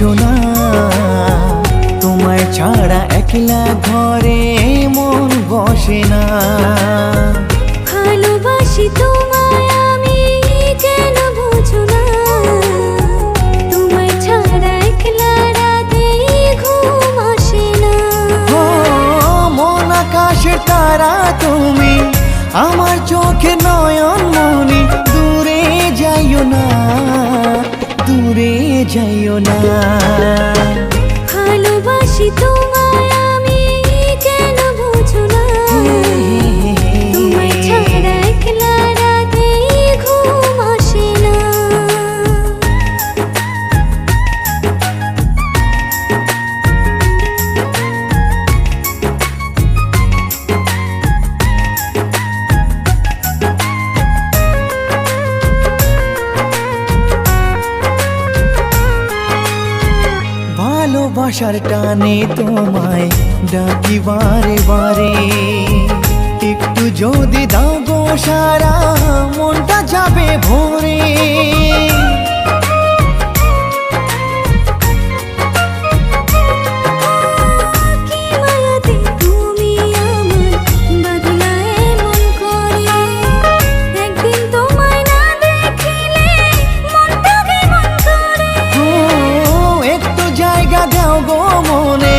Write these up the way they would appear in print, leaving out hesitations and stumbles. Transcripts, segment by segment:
সোনা, তোমায় ছাড়া একলা ঘরে মন বসে না। ভালোবাসি তোমায় আমি, কেন বুঝো না? তোমায় ছাড়া একলা রাতে ঘুম আসে না। ও মন আকাশের তারা তুমি, আমার চোখে নয়ন মনি। দূরে যাইও না, দূরে যাইও না। ভালোবাসি তোমায় আমি, কেন বুঝো না? তোমায় ছাড়া একলা রাতে ঘুম আসে না। ভালোবাসার টানে তোমায় ডাকি বারে বারে, একটু যদি দাও গো সারা, মনটা যাবে ভরে। কি মায়াতে তুমি আমার বদলায় মন করে, একদিন তোমায় না দেখিলে মনটা কেমন করে। ও একটু জায়গা দাও গো মনে,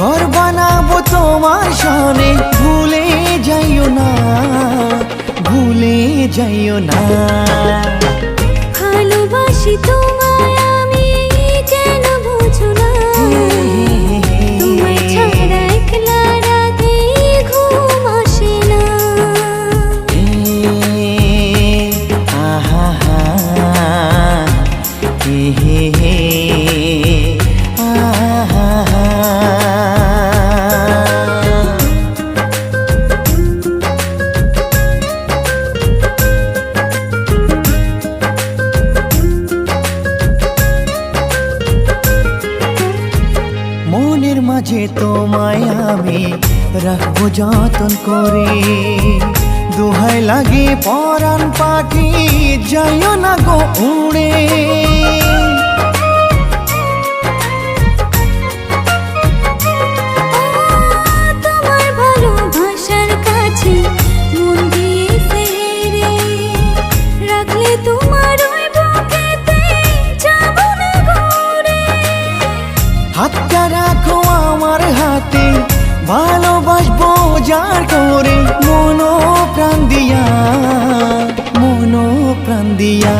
ঘর বানাবো তোমার শানে। ভুলে যাইও না, ভুলে যাইও না। ভালোবাসি তোমায় আমি, কেন বুঝো না? তোমায় ছাড়া একলা রাতে ঘুম আসে না। আহা হা, হে হে হে, আহা হা। মনের মাঝে তোমায় আমি রাখবো যতন করে। দোহাই লাগে পরাণ পাখি, যাইও না গো উড়ে। তোমার ভালোবাসার কাছে মন দিয়েছে রে, রাখলে তোমার ওই বুকেতে যাব না ঘুরে। হাতটা রাখো আমার হাতে, ভালোবাসবো যার করে। মনো প্রাণ দিয়া, মনো প্রাণ দিয়া।